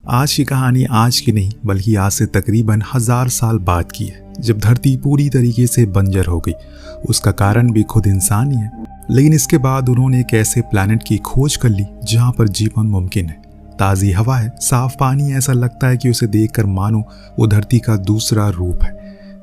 आज की कहानी आज की नहीं बल्कि आज से तकरीबन 1000 साल बाद की है, जब धरती पूरी तरीके से बंजर हो गई। उसका कारण भी खुद इंसान ही है, लेकिन इसके बाद उन्होंने एक ऐसे प्लैनेट की खोज कर ली जहां पर जीवन मुमकिन है। ताज़ी हवा है, साफ पानी, ऐसा लगता है कि उसे देखकर मानो वो धरती का दूसरा रूप है।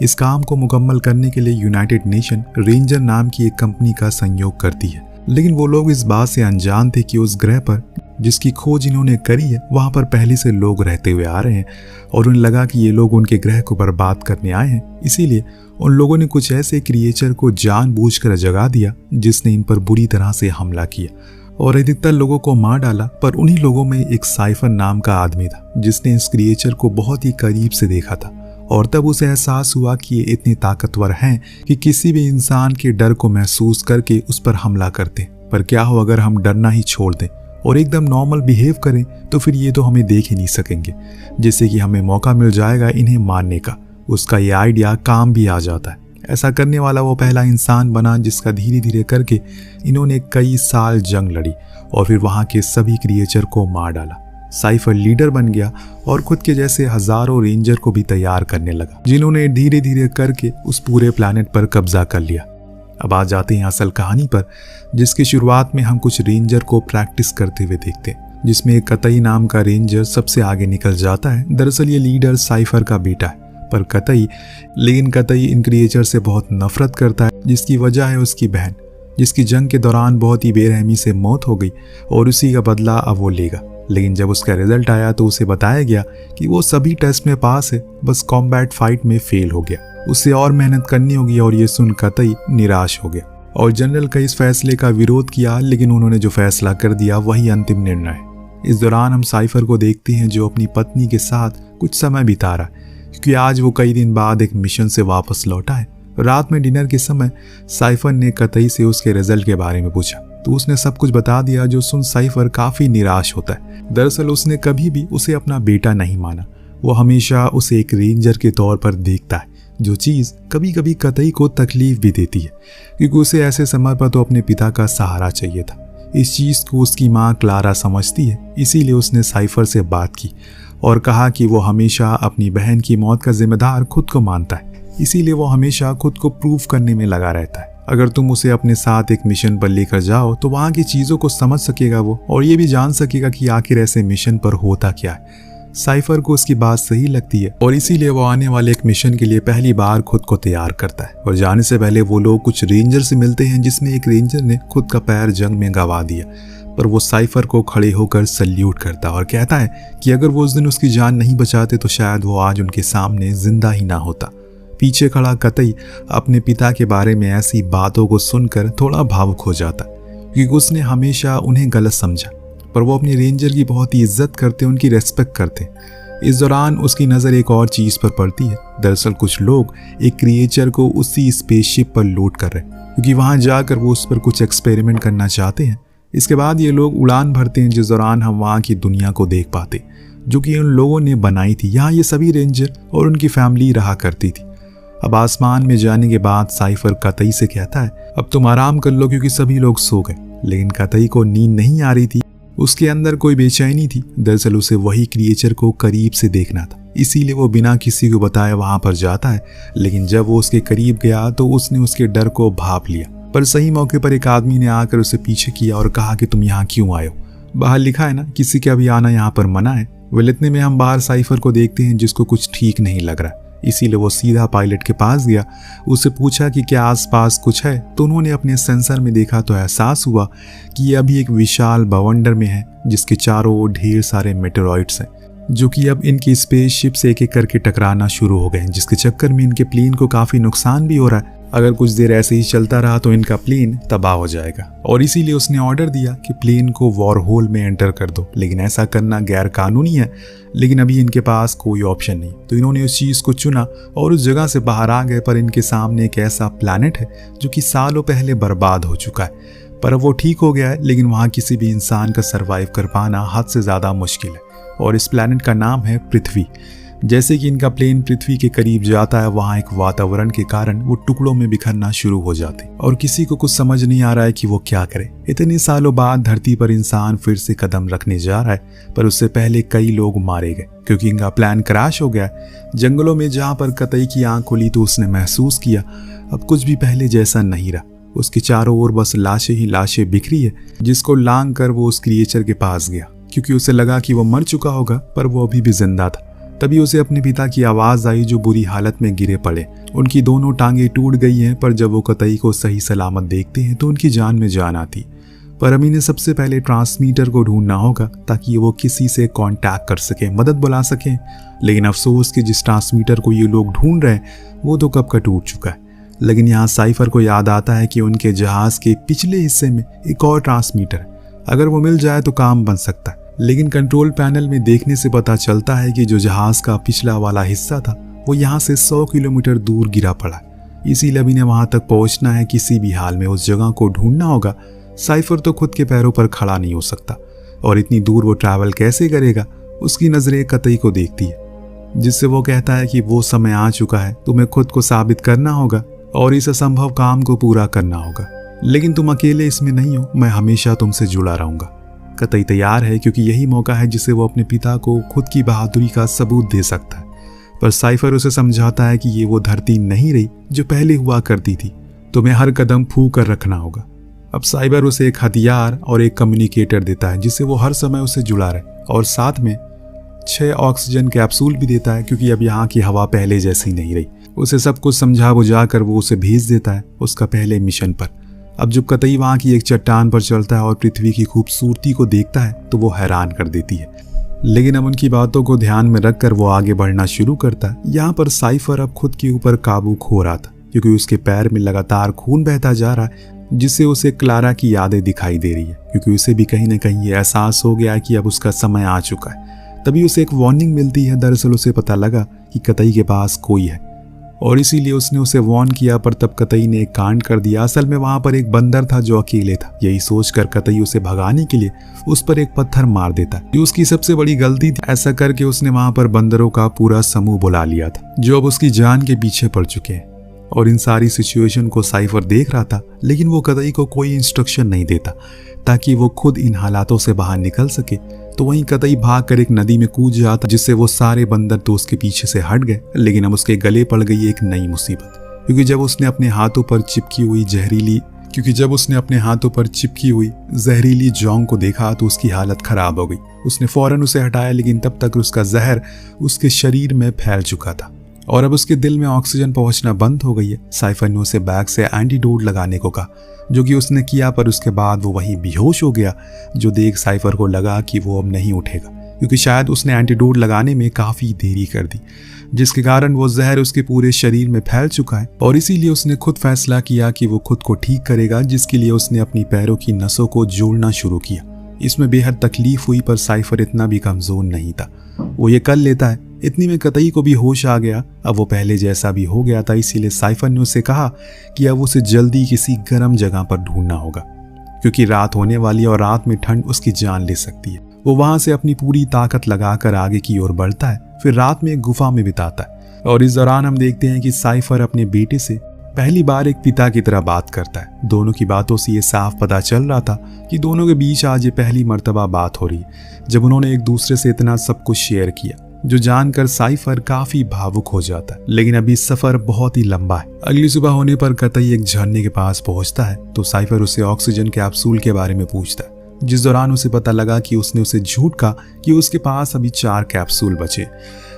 इस काम को मुकम्मल करने के लिए यूनाइटेड नेशन रेंजर नाम की एक कंपनी का सहयोग करती है, लेकिन वो लोग इस बात से अनजान थे कि उस ग्रह पर जिसकी खोज इन्होंने करी है वहां पर पहले से लोग रहते हुए आ रहे हैं और उन्हें लगा कि ये लोग उनके ग्रह को बर्बाद करने आए हैं। इसीलिए उन लोगों ने कुछ ऐसे क्रिएचर को जानबूझकर जगा दिया जिसने इन पर बुरी तरह से हमला किया और अधिकतर लोगों को मार डाला। पर उन्हीं लोगों में एक साइफर नाम का आदमी था जिसने इस क्रिएचर को बहुत ही करीब से देखा था और तब उसे एहसास हुआ कि ये इतने ताकतवर हैं कि किसी भी इंसान के डर को महसूस करके उस पर हमला करते। पर क्या हो अगर हम डरना ही छोड़ दें और एकदम नॉर्मल बिहेव करें, तो फिर ये तो हमें देख ही नहीं सकेंगे, जिससे कि हमें मौका मिल जाएगा इन्हें मारने का। उसका ये आइडिया काम भी आ जाता है। ऐसा करने वाला वो पहला इंसान बना जिसका धीरे धीरे करके इन्होंने कई साल जंग लड़ी और फिर वहाँ के सभी क्रिएचर को मार डाला। साइफर लीडर बन गया और खुद के जैसे हजारों रेंजर को भी तैयार करने लगा, जिन्होंने धीरे धीरे करके उस पूरे प्लैनेट पर कब्जा कर लिया। अब आ जाते हैं असल कहानी पर, जिसकी शुरुआत में हम कुछ रेंजर को प्रैक्टिस करते हुए देखते हैं, जिसमें एक कतई नाम का रेंजर सबसे आगे निकल जाता है। दरअसल ये लीडर साइफर का बेटा है, पर कतई इन क्रिएचर से बहुत नफरत करता है, जिसकी वजह है उसकी बहन, जिसकी जंग के दौरान बहुत ही बेरहमी से मौत हो गई और उसी का बदला अब वो लेगा। लेकिन जब उसका रिजल्ट आया तो उसे बताया गया कि वो सभी टेस्ट में पास है, बस कॉम्बैट फाइट में फेल हो गया। उसे और मेहनत करनी होगी और ये सुन कतई निराश हो गया और जनरल का इस फैसले का विरोध किया, लेकिन उन्होंने जो फैसला कर दिया वही अंतिम निर्णय है। इस दौरान हम साइफर को देखते हैं जो अपनी पत्नी के साथ कुछ समय बिता रहा है, क्योंकि आज वो कई दिन बाद एक मिशन से वापस लौटा है। रात में डिनर के समय साइफर ने कतई से उसके रिजल्ट के बारे में पूछा तो उसने सब कुछ बता दिया, जो सुन साइफर काफी निराश होता है। दरअसल उसने कभी भी उसे अपना बेटा नहीं माना, वो हमेशा उसे एक रेंजर के तौर पर देखता है, जो चीज़ कभी कभी कतई को तकलीफ भी देती है, क्योंकि उसे ऐसे समय पर तो अपने पिता का सहारा चाहिए था। इस चीज़ को उसकी माँ क्लारा समझती है, इसीलिए उसने साइफर से बात की और कहा कि वो हमेशा अपनी बहन की मौत का जिम्मेदार खुद को मानता है, इसीलिए वो हमेशा खुद को प्रूव करने में लगा रहता है। अगर तुम उसे अपने साथ एक मिशन पर लेकर जाओ तो वहाँ की चीज़ों को समझ सकेगा वो, और ये भी जान सकेगा कि आखिर ऐसे मिशन पर होता क्या है। साइफर को उसकी बात सही लगती है और इसीलिए वो आने वाले एक मिशन के लिए पहली बार खुद को तैयार करता है। और जाने से पहले वो लोग कुछ रेंजर से मिलते हैं, जिसमें एक रेंजर ने खुद का पैर जंग में गंवा दिया, पर वो साइफर को खड़े होकर सल्यूट करता है और कहता है कि अगर वो उस दिन उसकी जान नहीं बचाते तो शायद वो आज उनके सामने जिंदा ही ना होता। पीछे खड़ा कतई अपने पिता के बारे में ऐसी बातों को सुनकर थोड़ा भावुक हो जाता, क्योंकि उसने हमेशा उन्हें गलत समझा, पर वो अपनी रेंजर की बहुत ही इज्जत करते, उनकी रेस्पेक्ट करते। इस दौरान उसकी नज़र एक और चीज़ पर पड़ती है। दरअसल कुछ लोग एक क्रिएचर को उसी स्पेसशिप पर लूट कर रहे हैं, क्योंकि वहाँ जाकर वो उस पर कुछ एक्सपेरिमेंट करना चाहते हैं। इसके बाद ये लोग उड़ान भरते हैं, जिस दौरान हम वहाँ की दुनिया को देख पाते, जो कि उन लोगों ने बनाई थी। यहाँ ये सभी रेंजर और उनकी फैमिली रहा करती थी। अब आसमान में जाने के बाद साइफर कतई से कहता है, अब तुम आराम कर लो क्योंकि सभी लोग सो गए। लेकिन कतई को नींद नहीं आ रही थी, उसके अंदर कोई बेचैनी थी। दरअसल उसे वही क्रिएचर को करीब से देखना था, इसीलिए वो बिना किसी को बताए वहां पर जाता है। लेकिन जब वो उसके करीब गया तो उसने उसके डर को भांप लिया, पर सही मौके पर एक आदमी ने आकर उसे पीछे किया और कहा कि तुम यहाँ क्यों आए हो? बाहर लिखा है ना किसी का भी आना यहाँ पर मना है। वह इतने में हम बाहर साइफर को देखते हैं जिसको कुछ ठीक नहीं लग रहा, इसीलिए वो सीधा पायलट के पास गया, उससे पूछा कि क्या आसपास कुछ है। तो उन्होंने अपने सेंसर में देखा तो एहसास हुआ कि ये अभी एक विशाल बवंडर में है, जिसके चारों ओर ढेर सारे मेटेरॉइड्स हैं, जो कि अब इनकी स्पेसशिप से एक एक करके टकराना शुरू हो गए हैं, जिसके चक्कर में इनके प्लेन को काफ़ी नुकसान भी हो रहा है। अगर कुछ देर ऐसे ही चलता रहा तो इनका प्लेन तबाह हो जाएगा, और इसीलिए उसने ऑर्डर दिया कि प्लेन को वॉर होल में एंटर कर दो। लेकिन ऐसा करना गैर कानूनी है, लेकिन अभी इनके पास कोई ऑप्शन नहीं, तो इन्होंने उस चीज़ को चुना और उस जगह से बाहर आ गए। पर इनके सामने एक ऐसा प्लैनेट है जो कि सालों पहले बर्बाद हो चुका है, पर अब वो ठीक हो गया है, लेकिन वहाँ किसी भी इंसान का सर्वाइव कर पाना हद से ज़्यादा मुश्किल है। और इस प्लैनेट का नाम है पृथ्वी। जैसे कि इनका प्लेन पृथ्वी के करीब जाता है, वहाँ एक वातावरण के कारण वो टुकड़ों में बिखरना शुरू हो जाते और किसी को कुछ समझ नहीं आ रहा है कि वो क्या करे। इतने सालों बाद धरती पर इंसान फिर से कदम रखने जा रहा है, पर उससे पहले कई लोग मारे गए क्योंकि इनका प्लान क्रैश हो गया। जंगलों में जहाँ पर कतई की आंख खुली तो उसने महसूस किया अब कुछ भी पहले जैसा नहीं रहा। उसके चारों ओर बस लाशें ही लाशें बिखरी है, जिसको लांग कर वो उस क्रिएचर के पास गया क्योंकि उसे लगा कि वो मर चुका होगा, पर वो अभी भी जिंदा था। तभी उसे अपने पिता की आवाज आई जो बुरी हालत में गिरे पड़े। उनकी दोनों टांगे टूट गई हैं, पर जब वो कतई को सही सलामत देखते हैं तो उनकी जान में जान आती। पर अब इन्हें सबसे पहले ट्रांसमीटर को ढूंढना होगा ताकि वो किसी से कांटेक्ट कर सके, मदद बुला सके। लेकिन अफसोस कि जिस ट्रांसमीटर को ये लोग ढूंढ रहे हैं वो तो कब का टूट चुका है। लेकिन यहाँ साइफर को याद आता है कि उनके जहाज के पिछले हिस्से में एक और ट्रांसमीटर है, अगर वो मिल जाए तो काम बन सकता है। लेकिन कंट्रोल पैनल में देखने से पता चलता है कि जो जहाज का पिछला वाला हिस्सा था वो यहाँ से 100 किलोमीटर दूर गिरा पड़ा है। इसीलिए अभी ने वहां तक पहुंचना है, किसी भी हाल में उस जगह को ढूंढना होगा। साइफर तो खुद के पैरों पर खड़ा नहीं हो सकता और इतनी दूर वो ट्रैवल कैसे करेगा। उसकी नजरें कतई को देखती है, जिससे वो कहता है कि वो समय आ चुका है, तुम्हें खुद को साबित करना होगा और इस असंभव काम को पूरा करना होगा। लेकिन तुम अकेले इसमें नहीं हो, मैं हमेशा तुमसे जुड़ा रहूंगा। कतई तैयार है क्योंकि यही मौका है जिसे वो अपने पिता को खुद की बहादुरी का सबूत दे सकता है। पर साइफर उसे समझाता है कि ये वो धरती नहीं रही जो पहले हुआ करती थी, तुम्हें हर कदम फूंक कर रखना होगा। अब साइबर उसे एक हथियार और एक कम्युनिकेटर देता है जिससे वो हर समय उसे जुड़ा रहे, और साथ में 6 ऑक्सीजन कैप्सूल भी देता है क्योंकि अब यहाँ की हवा पहले जैसी नहीं रही। उसे सब कुछ समझा बुझा कर वो उसे भेज देता है उसका पहले मिशन पर। अब जब कतई वहाँ की एक चट्टान पर चलता है और पृथ्वी की खूबसूरती को देखता है तो वो हैरान कर देती है। लेकिन अब उनकी बातों को ध्यान में रखकर वो आगे बढ़ना शुरू करता है। यहाँ पर साइफर अब खुद के ऊपर काबू खो रहा था क्योंकि उसके पैर में लगातार खून बहता जा रहा है, जिससे उसे क्लारा की यादें दिखाई दे रही है क्योंकि उसे भी कहीं न कहीं ये एहसास हो गया है कि अब उसका समय आ चुका है। तभी उसे एक वार्निंग मिलती है। दरअसल उसे पता लगा कि कतई के पास कोई है और इसीलिए उसने उसे वार्न किया, पर तब कतई ने एक कांड कर दिया। असल में वहां पर एक बंदर था जो अकेले था। यही सोचकर कतई उसे भगाने के लिए उस पर एक पत्थर मार देता है, जो उसकी सबसे बड़ी गलती थी। ऐसा करके उसने वहां पर बंदरों का पूरा समूह बुला लिया था जो अब उसकी जान के पीछे पड़ चुके हैं। और इन सारी सिचुएशन को साइफर देख रहा था, लेकिन वो कतई को कोई इंस्ट्रक्शन नहीं देता ताकि वो खुद इन हालातों से बाहर निकल सके। तो वहीं कतई भाग कर एक नदी में कूद जाता, जिससे वो सारे बंदर तो उसके पीछे से हट गए। लेकिन अब उसके गले पड़ गई एक नई मुसीबत, क्योंकि जब उसने अपने हाथों पर चिपकी हुई जहरीली जौं को देखा तो उसकी हालत खराब हो गई। उसने फौरन उसे हटाया, लेकिन तब तक उसका जहर उसके शरीर में फैल चुका था और अब उसके दिल में ऑक्सीजन पहुंचना बंद हो गई है। साइफर ने उसे बैग से एंटीडोट लगाने को कहा, जो कि उसने किया, पर उसके बाद वो वहीं बेहोश हो गया। जो देख साइफर को लगा कि वो अब नहीं उठेगा क्योंकि शायद उसने एंटीडोट लगाने में काफी देरी कर दी, जिसके कारण वो जहर उसके पूरे शरीर में फैल चुका है। और इसीलिए उसने खुद फैसला किया कि वो खुद को ठीक करेगा, जिसके लिए उसने अपनी पैरों की नसों को जोड़ना शुरू किया। इसमें बेहद तकलीफ हुई, पर साइफर इतना भी कमजोर नहीं था, वो ये कर लेता है। इतनी में कतई को भी होश आ गया। अब वो पहले जैसा भी हो गया था, इसीलिए साइफर ने उसे कहा कि अब उसे जल्दी किसी गर्म जगह पर ढूंढना होगा क्योंकि रात होने वाली है और रात में ठंड उसकी जान ले सकती है। वो वहां से अपनी पूरी ताकत लगाकर आगे की ओर बढ़ता है, फिर रात में एक गुफा में बिताता है। और इस दौरान हम देखते हैं कि साइफर अपने बेटे से पहली बार एक पिता की तरह बात करता है। दोनों की बातों से ये साफ पता चल रहा था कि दोनों के बीच आज ये पहली मर्तबा बात हो रही है जब उन्होंने एक दूसरे से इतना सब कुछ शेयर किया, जो जानकर साइफर काफी भावुक हो जाता है। लेकिन अभी सफर बहुत ही लंबा है। अगली सुबह होने पर कतई एक झरने के पास पहुंचता है तो साइफर उसे ऑक्सीजन कैप्सूल के बारे में पूछता है, जिस दौरान उसे पता लगा कि उसने उसे झूठ कहा कि उसके पास अभी 4 कैप्सूल बचे।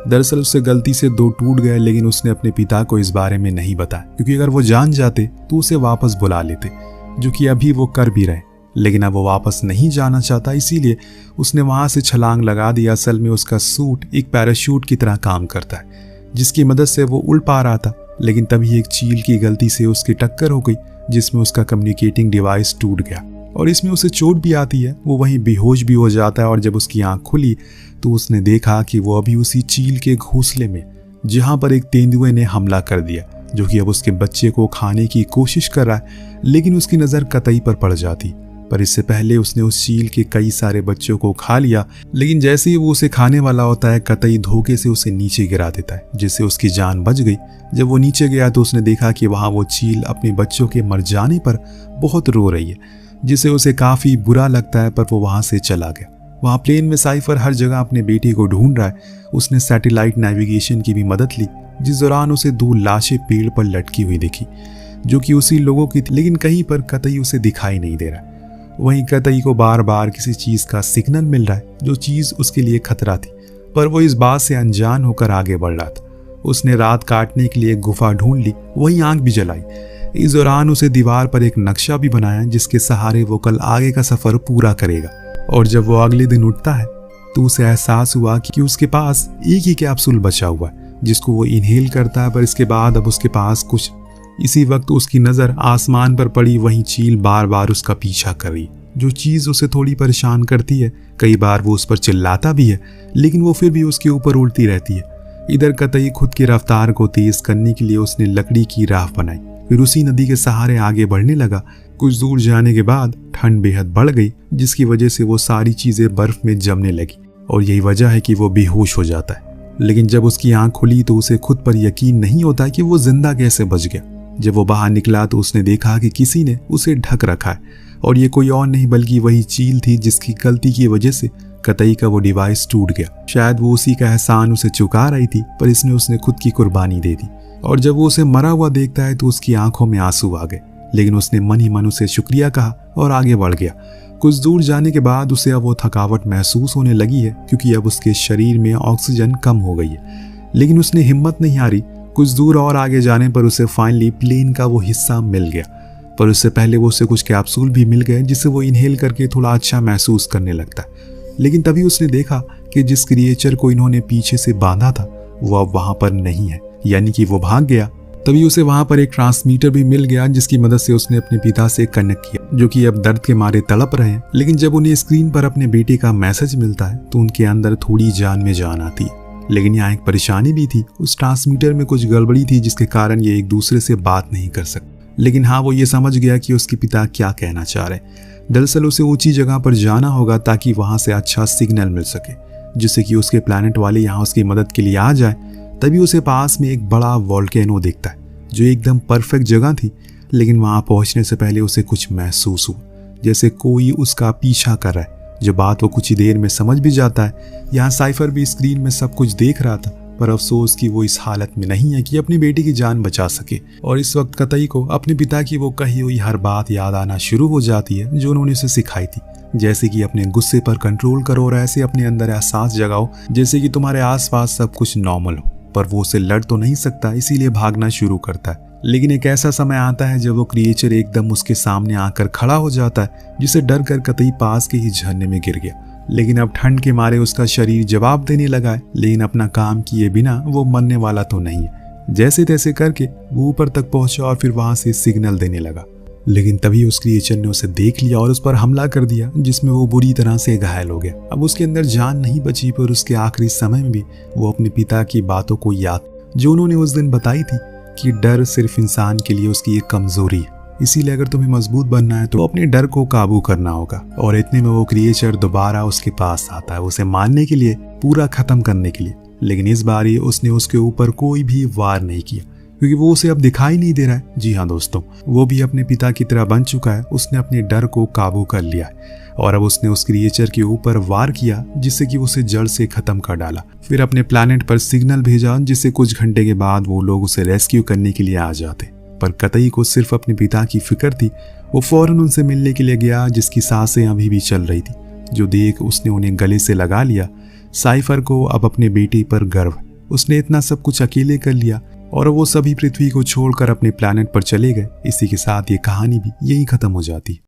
दरअसल उससे गलती से 2 टूट गए, लेकिन उसने अपने पिता को इस बारे में नहीं बताया क्योंकि अगर वो जान जाते तो उसे वापस बुला लेते, जो कि अभी वो कर भी रहे। लेकिन अब वो वापस नहीं जाना चाहता, इसीलिए उसने वहां से छलांग लगा दिया। असल में उसका सूट एक पैराशूट की तरह काम करता है, जिसकी मदद से वो उड़ पा रहा था। लेकिन तभी एक चील की गलती से उसकी टक्कर हो गई, जिसमें उसका कम्युनिकेटिंग डिवाइस टूट गया और इसमें उसे चोट भी आती है। वो वहीं बेहोश भी हो जाता है और जब उसकी आंख खुली तो उसने देखा कि वो अभी उसी चील के घोंसले में, जहां पर एक तेंदुए ने हमला कर दिया, जो कि अब उसके बच्चे को खाने की कोशिश कर रहा है। लेकिन उसकी नजर कतई पर पड़ जाती पर इससे पहले उसने उस चील के कई सारे बच्चों को खा लिया। लेकिन जैसे ही वो उसे खाने वाला होता है, कतई धोखे से उसे नीचे गिरा देता है, जिससे उसकी जान बच गई। जब वो नीचे गया तो उसने देखा कि वहाँ वो चील अपने बच्चों के मर जाने पर बहुत रो रही है, जिससे उसे काफ़ी बुरा लगता है। पर वो वहाँ से चला गया। वहाँ प्लेन में साइफर हर जगह अपने बेटे को ढूंढ रहा है। उसने सैटेलाइट नेविगेशन की भी मदद ली, जिस दौरान उसे 2 लाशें पेड़ पर लटकी हुई दिखी, जो कि उसी लोगों की थी। लेकिन कहीं पर कतई उसे दिखाई नहीं दे रहा। वहीं कतई को बार बार किसी चीज़ का सिग्नल मिल रहा है, जो चीज़ उसके लिए खतरा थी, पर वो इस बात से अनजान होकर आगे बढ़ रहा था। उसने रात काटने के लिए एक गुफा ढूंढ ली, वहीं आंख भी जलाई। इस दौरान उसे दीवार पर एक नक्शा भी बनाया, जिसके सहारे वो कल आगे का सफ़र पूरा करेगा। और जब वो अगले दिन उठता है तो उसे एहसास हुआ कि उसके पास एक ही कैप्सूल बचा हुआ है, जिसको वो इनहेल करता है। पर इसके बाद अब उसके पास कुछ। इसी वक्त उसकी नज़र आसमान पर पड़ी। वहीं चील बार बार उसका पीछा कर रही, जो चीज़ उसे थोड़ी परेशान करती है। कई बार वो उस पर चिल्लाता भी है, लेकिन वो फिर भी उसके ऊपर उड़ती रहती है। इधर कतई खुद की रफ्तार को तेज करने के लिए उसने लकड़ी की राह बनाई, फिर उसी नदी के सहारे आगे बढ़ने लगा। कुछ दूर जाने के बाद ठंड बेहद बढ़ गई, जिसकी वजह से वो सारी चीज़ें बर्फ में जमने लगी, और यही वजह है कि वो बेहोश हो जाता है। लेकिन जब उसकी आंख खुली तो उसे खुद पर यकीन नहीं होता कि वो जिंदा कैसे बच गया। जब वो बाहर निकला तो उसने देखा कि किसी ने उसे ढक रखा है, और ये कोई और नहीं बल्कि वही चील थी, जिसकी गलती की वजह से कतई का वो डिवाइस टूट गया। शायद वो उसी का एहसान उसे चुका रही थी, पर इसने उसने खुद की कुर्बानी दे दी। और जब वो उसे मरा हुआ देखता है तो उसकी आंखों में आंसू आ गए, लेकिन उसने मन ही मन उसे शुक्रिया कहा और आगे बढ़ गया। कुछ दूर जाने के बाद उसे अब वो थकावट महसूस होने लगी है, क्योंकि अब उसके शरीर में ऑक्सीजन कम हो गई है। लेकिन उसने हिम्मत नहीं हारी। कुछ दूर और आगे जाने पर उसे फाइनली प्लेन का वो हिस्सा मिल गया, पर उससे पहले वो उसे कुछ कैप्सूल भी मिल गए, जिससे वो इनहेल करके थोड़ा अच्छा महसूस करने लगता है। लेकिन तभी उसने देखा कि जिस क्रिएचर को इन्होंने पीछे से बांधा था वो अब वहां पर नहीं है, यानी कि वो भाग गया। तभी उसे वहां पर एक ट्रांसमीटर भी मिल गया, जिसकी मदद से उसने अपने पिता से कनेक्ट किया, जो कि अब दर्द के मारे तड़प रहे हैं। लेकिन जब उन्हें स्क्रीन पर अपने बेटे का मैसेज मिलता है तो उनके अंदर थोड़ी जान में जान आती है। लेकिन यहाँ एक परेशानी भी थी, उस ट्रांसमीटर में कुछ गड़बड़ी थी, जिसके कारण ये एक दूसरे से बात नहीं कर सकते। लेकिन हाँ, वो ये समझ गया कि उसके पिता क्या कहना चाह रहे हैं। दरअसल उसे ऊंची जगह पर जाना होगा ताकि वहां से अच्छा सिग्नल मिल सके, जिससे कि उसके प्लैनेट वाले यहाँ उसकी मदद के लिए आ जाए। तभी उसे पास में एक बड़ा वोल्केनो दिखता है, जो एकदम परफेक्ट जगह थी। लेकिन वहां पहुंचने से पहले उसे कुछ महसूस हुआ, जैसे कोई उसका पीछा कर रहा है। जो बात वो कुछ ही देर में समझ भी जाता है। यहाँ साइफर भी स्क्रीन में सब कुछ देख रहा था, पर अफसोस कि वो इस हालत में नहीं है कि अपनी बेटी की जान बचा सके। और इस वक्त कतई को अपने पिता की वो कही हुई हर बात याद आना शुरू हो जाती है, जो उन्होंने उसे सिखाई थी। जैसे कि अपने गुस्से पर कंट्रोल करो और ऐसे अपने अंदर एहसास जगाओ जैसे कि तुम्हारे आसपास सब कुछ नॉर्मल हो। पर वो उसे लड़ तो नहीं सकता, इसीलिए भागना शुरू करता है। लेकिन एक ऐसा समय आता है जब वो क्रिएचर एकदम उसके सामने आकर खड़ा हो जाता है, जिसे डर कर कतई पास के ही झरने में गिर गया। लेकिन अब ठंड के मारे उसका शरीर जवाब देने लगा है, लेकिन अपना काम किए बिना वो मरने वाला तो नहीं है। जैसे तैसे करके वो ऊपर तक पहुंचा और फिर वहां से सिग्नल देने लगा। लेकिन तभी उस क्रिएचर ने उसे देख लिया और उस पर हमला कर दिया, जिसमें वो बुरी तरह से घायल हो गया। अब उसके अंदर जान नहीं बची, पर उसके आखिरी समय में भी वो अपने पिता की बातों को याद, जो उन्होंने उस दिन बताई थी कि डर सिर्फ इंसान के लिए उसकी एक कमजोरी है। इसीलिए अगर तुम्हें मजबूत बनना है तो अपने डर को काबू करना होगा। और इतने में वो क्रिएचर दोबारा उसके पास आता है, उसे मारने के लिए, पूरा खत्म करने के लिए। लेकिन इस बार ही उसने उसके ऊपर कोई भी वार नहीं किया, क्योंकि वो उसे अब दिखाई नहीं दे रहा है। जी हाँ दोस्तों, वो भी अपने पिता की तरह बन चुका है। उसने अपने डर को काबू कर लिया है और अब उसने उस क्रिएचर के ऊपर वार किया, जिससे कि उसे जड़ से खत्म कर डाला। फिर अपने प्लैनेट पर सिग्नल भेजा, जिससे कुछ घंटे के बाद वो लोग उसे रेस्क्यू करने के लिए आ जाते। पर कतई को सिर्फ अपने पिता की फिक्र थी। वो फौरन उनसे मिलने के लिए गया, जिसकी सांसें अभी भी चल रही थी। जो देख उसने उन्हें गले से लगा लिया। साइफर को अब अपने बेटे पर गर्व। उसने इतना सब कुछ अकेले कर लिया और वो सभी पृथ्वी को छोड़कर अपने प्लैनेट पर चले गए। इसी के साथ ये कहानी भी यही खत्म हो जाती।